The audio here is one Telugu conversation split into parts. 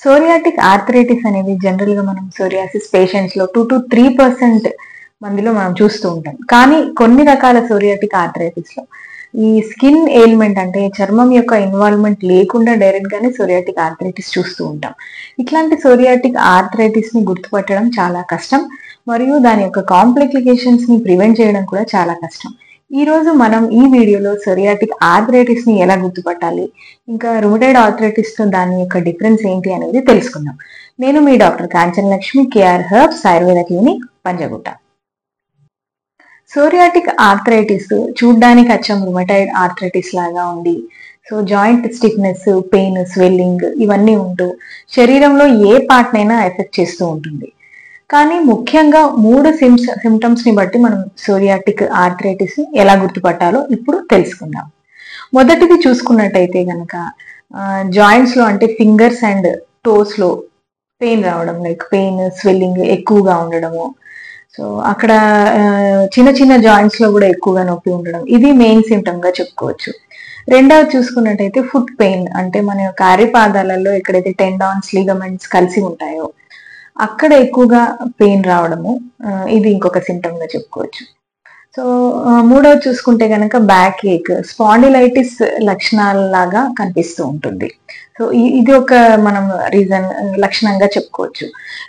సోరియాటిక్ ఆర్థరైటిస్ అనేది జనరల్ గా మనం సోరియాసిస్ పేషెంట్స్ లో 2 to 3% మందిలో మనం చూస్తూ ఉంటాం. కానీ కొన్ని రకాల సోరియాటిక్ ఆర్థరైటిస్ లో ఈ స్కిన్ ఎయిల్మెంట్ అంటే చర్మం యొక్క ఇన్వాల్వ్మెంట్ లేకుండా డైరెక్ట్ గానే సోరియాటిక్ ఆర్థరైటిస్ చూస్తూ ఉంటాం. ఇట్లాంటి సోరియాటిక్ ఆర్థరైటిస్ ని గుర్తుపట్టడం చాలా కష్టం మరియు దాని యొక్క కాంప్లికేషన్స్ ని ప్రివెంట్ చేయడం కూడా చాలా కష్టం. ఈ రోజు మనం ఈ వీడియోలో సోరియాటిక్ ఆర్థరైటిస్ ని ఎలా గుర్తుపట్టాలి, ఇంకా రుమటైడ్ ఆర్థరైటిస్ తో దాని యొక్క డిఫరెన్స్ ఏంటి అనేది తెలుసుకుందాం. నేను మీ doctor Kanchan Lakshmi, KR herbs Ayurveda clinic, Panjagutta. Psoriatic arthritis చూడ్డానికి అచ్చం రుమటైడ్ ఆర్థరైటిస్ లాగా ఉంది. So joint stiffness, pain, swelling ఇవన్నీ ఉంటూ శరీరంలో ఏ పార్ట్ నైనా ఎఫెక్ట్ చేస్తూ ఉంటుంది. కానీ ముఖ్యంగా 3 సిమ్టమ్స్ ని బట్టి మనం సోరియాటిక్ ఆర్థరైటిస్ ఎలా గుర్తుపట్టాలో ఇప్పుడు తెలుసుకుందాం. మొదటిది చూసుకున్నట్టయితే గనక జాయింట్స్ లో అంటే ఫింగర్స్ అండ్ టోస్ లో పెయిన్ రావడం, లైక్ పెయిన్, స్వెల్లింగ్ ఎక్కువగా ఉండడము. సో అక్కడ చిన్న చిన్న జాయింట్స్ లో కూడా ఎక్కువగా నొప్పి ఉండడం, ఇది మెయిన్ సిమ్టమ్ గా చెప్పుకోవచ్చు. రెండవది చూసుకున్నట్టయితే ఫుట్ పెయిన్, అంటే మన యొక్క అరిపాదాలలో ఎక్కడైతే టెండాన్స్, లిగమెంట్స్ కలిసి ఉంటాయో అక్కడ ఎక్కువగా పెయిన్ రావడము, ఇది ఇంకొక సిమ్టమ్ గా చెప్పుకోవచ్చు. సో మూడవది చూసుకుంటే కనుక బ్యాక్ ఏక్, స్పాండిలైటిస్ లక్షణాలలాగా కనిపిస్తూ ఉంటుంది. సో ఇది ఒక మనం లక్షణంగా చెప్పుకోవచ్చు.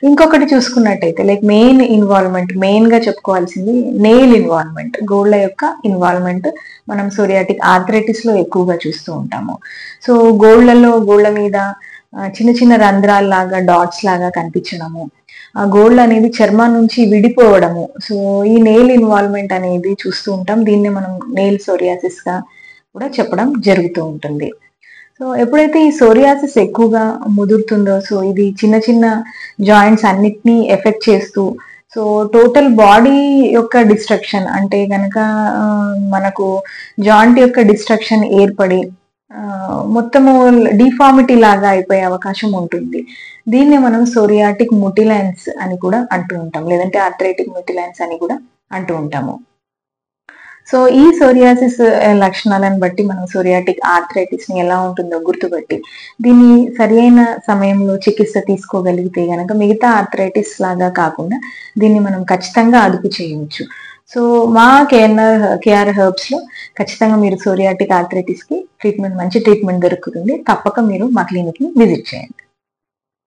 ఇంకొకటి చూసుకున్నట్టయితే లైక్ మెయిన్ గా చెప్పుకోవాల్సింది నెయిల్ ఇన్వాల్వ్మెంట్, గోళ్ళ యొక్క ఇన్వాల్వ్మెంట్ మనం సోరియాటిక్ ఆర్థరైటిస్ లో ఎక్కువగా చూస్తూ ఉంటాము. సో గోళ్ళ మీద చిన్న చిన్న రంధ్రాల్లాగా, డాట్స్ లాగా కనిపించడము, ఆ గోల్డ్ అనేది చర్మం నుంచి విడిపోవడము. సో ఈ నెయిల్ ఇన్వాల్వ్మెంట్ అనేది చూస్తూ ఉంటాం. దీన్ని మనం నెయిల్ సోరియాసిస్ గా కూడా చెప్పడం జరుగుతూ ఉంటుంది. సో ఎప్పుడైతే ఈ సోరియాసిస్ ఎక్కువగా ముదురుతుందో, సో ఇది చిన్న చిన్న జాయింట్స్ అన్నిటినీ ఎఫెక్ట్ చేస్తూ, సో టోటల్ బాడీ యొక్క డిస్ట్రక్షన్ అంటే కనుక మనకు జాయింట్ యొక్క డిస్ట్రక్షన్ ఏర్పడి మొత్తము డిఫార్మిటీ లాగా అయిపోయే అవకాశం ఉంటుంది. దీన్ని మనం సోరియాటిక్ ముటిలైన్స్ అని కూడా అంటూ ఉంటాం, లేదంటే ఆర్థరైటిక్ ముటిలైన్స్ అని కూడా అంటూ ఉంటాము. సో ఈ సోరియాసిస్ లక్షణాలను బట్టి మనం సోరియాటిక్ ఆర్థరైటిస్ ని ఎలా ఉంటుందో గుర్తుపట్టి దీన్ని సరైన సమయంలో చికిత్స తీసుకోగలిగితే గనక మిగతా ఆర్థరైటిస్ లాగా కాకుండా దీన్ని మనం ఖచ్చితంగా అదుపు చేయవచ్చు. సో మా కేఆర్ హెర్బ్స్ లో ఖచ్చితంగా మీరు సోరియాటిక్ ఆర్థరైటిస్ కి మంచి ట్రీట్మెంట్ దొరుకుతుంది. తప్పక మీరు మా క్లినిక్ ని విజిట్ చేయండి.